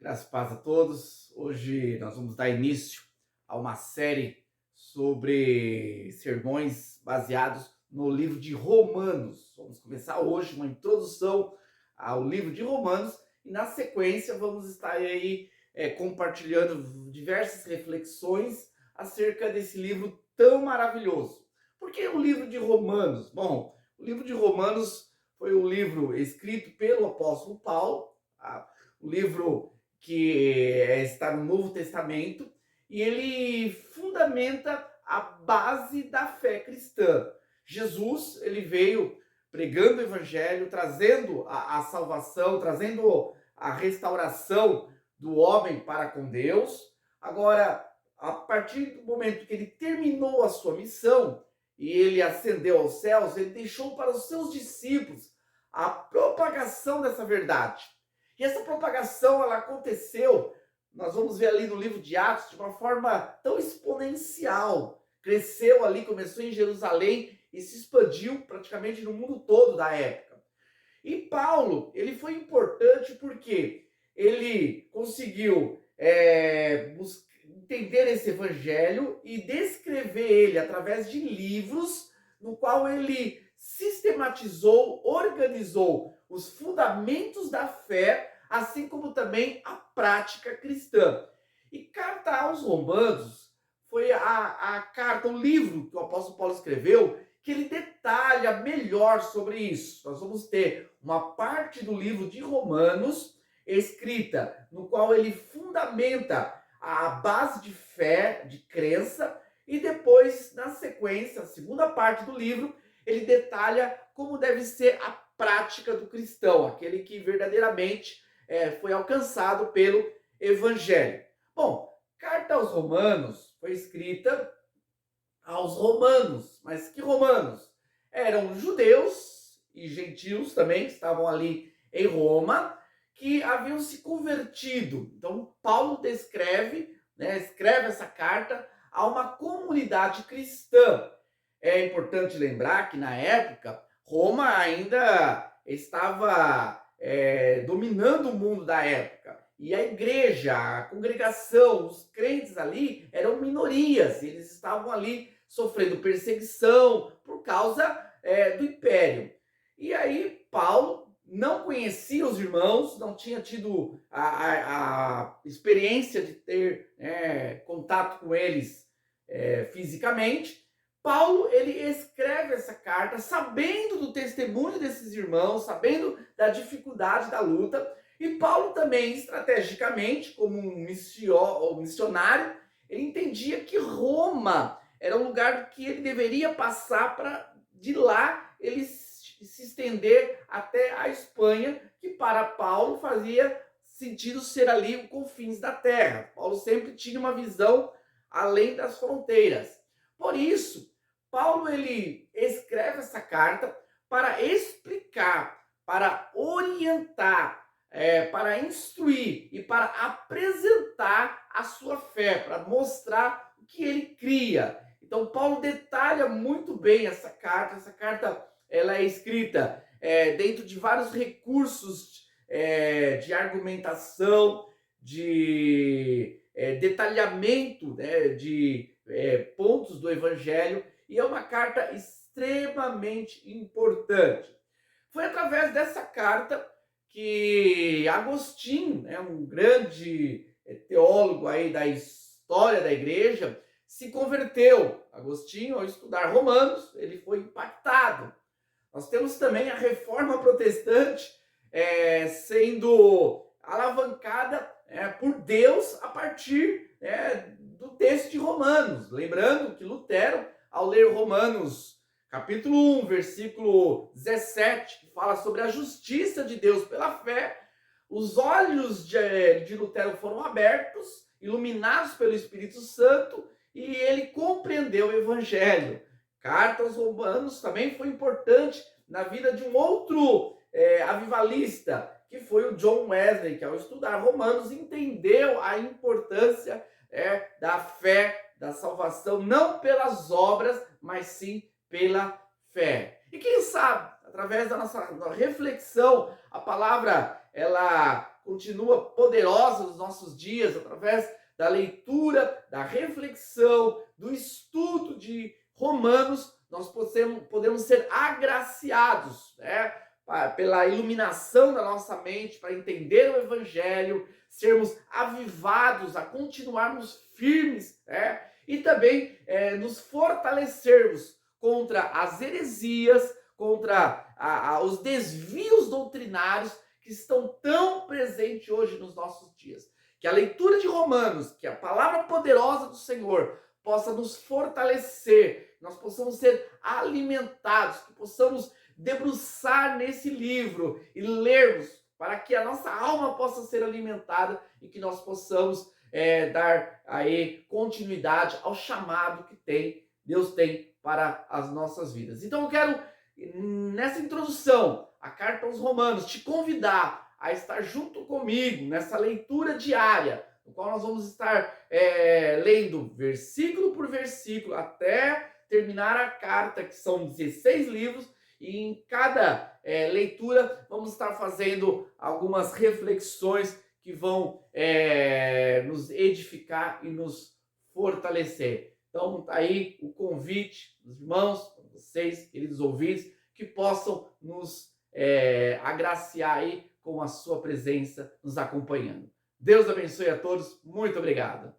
Graças e paz a todos. Hoje nós vamos dar início a uma série sobre sermões baseados no livro de Romanos. Vamos começar hoje uma introdução ao livro de Romanos e na sequência vamos estar aí compartilhando diversas reflexões acerca desse livro tão maravilhoso. Por que o livro de Romanos? Bom, o livro de Romanos foi um livro escrito pelo apóstolo Paulo, tá? O livro que está no Novo Testamento, e ele fundamenta a base da fé cristã. Jesus, ele veio pregando o evangelho, trazendo a salvação, trazendo a restauração do homem para com Deus. Agora, a partir do momento que ele terminou a sua missão e ele ascendeu aos céus, ele deixou para os seus discípulos a propagação dessa verdade. E essa propagação, ela aconteceu, nós vamos ver ali no livro de Atos, de uma forma tão exponencial. Cresceu ali, começou em Jerusalém e se expandiu praticamente no mundo todo da época. E Paulo, ele foi importante porque ele conseguiu entender esse evangelho e descrever ele através de livros, no qual ele sistematizou, organizou os fundamentos da fé, assim como também a prática cristã. E Carta aos Romanos foi a carta, o livro que o apóstolo Paulo escreveu, que ele detalha melhor sobre isso. Nós vamos ter uma parte do livro de Romanos escrita, no qual ele fundamenta a base de fé, de crença, e depois, na sequência, a segunda parte do livro, ele detalha como deve ser a prática do cristão, aquele que verdadeiramente foi alcançado pelo evangelho. Bom, Carta aos Romanos foi escrita aos romanos. Mas que romanos? Eram judeus e gentios também, que estavam ali em Roma, que haviam se convertido. Então, Paulo descreve, escreve essa carta a uma comunidade cristã. É importante lembrar que, na época, Roma ainda estava dominando o mundo da época. E a igreja, a congregação, os crentes ali eram minorias. Eles estavam ali sofrendo perseguição por causa do império. E aí Paulo não conhecia os irmãos, não tinha tido a experiência de ter contato com eles fisicamente. Paulo, ele escreve essa carta sabendo do testemunho desses irmãos, sabendo da dificuldade da luta, e Paulo também, estrategicamente, como um missionário, ele entendia que Roma era o lugar que ele deveria passar para de lá ele se estender até a Espanha, que para Paulo fazia sentido ser ali os confins da terra. Paulo sempre tinha uma visão além das fronteiras. Por isso, Paulo ele escreve essa carta para explicar, para orientar, para instruir e para apresentar a sua fé, para mostrar o que ele cria. Então, Paulo detalha muito bem essa carta. Essa carta ela é escrita dentro de vários recursos de argumentação, de detalhamento, de pontos do Evangelho, e é uma carta extremamente importante. Foi através dessa carta que Agostinho, um grande teólogo aí da história da igreja, se converteu. Agostinho, ao estudar Romanos, ele foi impactado. Nós temos também a reforma protestante sendo alavancada por Deus a partir do texto de Romanos. Lembrando que Lutero, ao ler Romanos capítulo 1, versículo 17, que fala sobre a justiça de Deus pela fé, os olhos de Lutero foram abertos, iluminados pelo Espírito Santo, e ele compreendeu o Evangelho. Carta aos Romanos também foi importante na vida de um outro avivalista, que foi o John Wesley, que ao estudar Romanos entendeu a importância da fé, da salvação, não pelas obras, mas sim pela fé. E quem sabe, através da nossa reflexão, a palavra ela continua poderosa nos nossos dias, através da leitura, da reflexão, do estudo de Romanos, nós podemos ser agraciados, né, pela iluminação da nossa mente, para entender o Evangelho, sermos avivados a continuarmos firmes, né, e também nos fortalecermos contra as heresias, contra os desvios doutrinários que estão tão presentes hoje nos nossos dias. Que a leitura de Romanos, que a palavra poderosa do Senhor possa nos fortalecer, nós possamos ser alimentados, que possamos debruçar nesse livro e lermos, para que a nossa alma possa ser alimentada e que nós possamos dar aí continuidade ao chamado que Deus tem para as nossas vidas. Então eu quero, nessa introdução à carta aos Romanos, te convidar a estar junto comigo nessa leitura diária, no qual nós vamos estar lendo versículo por versículo até terminar a carta, que são 16 livros, e em cada leitura vamos estar fazendo algumas reflexões que vão nos edificar e nos fortalecer. Então, tá aí o convite dos irmãos, para vocês, queridos ouvintes, que possam nos agraciar aí com a sua presença, nos acompanhando. Deus abençoe a todos. Muito obrigado.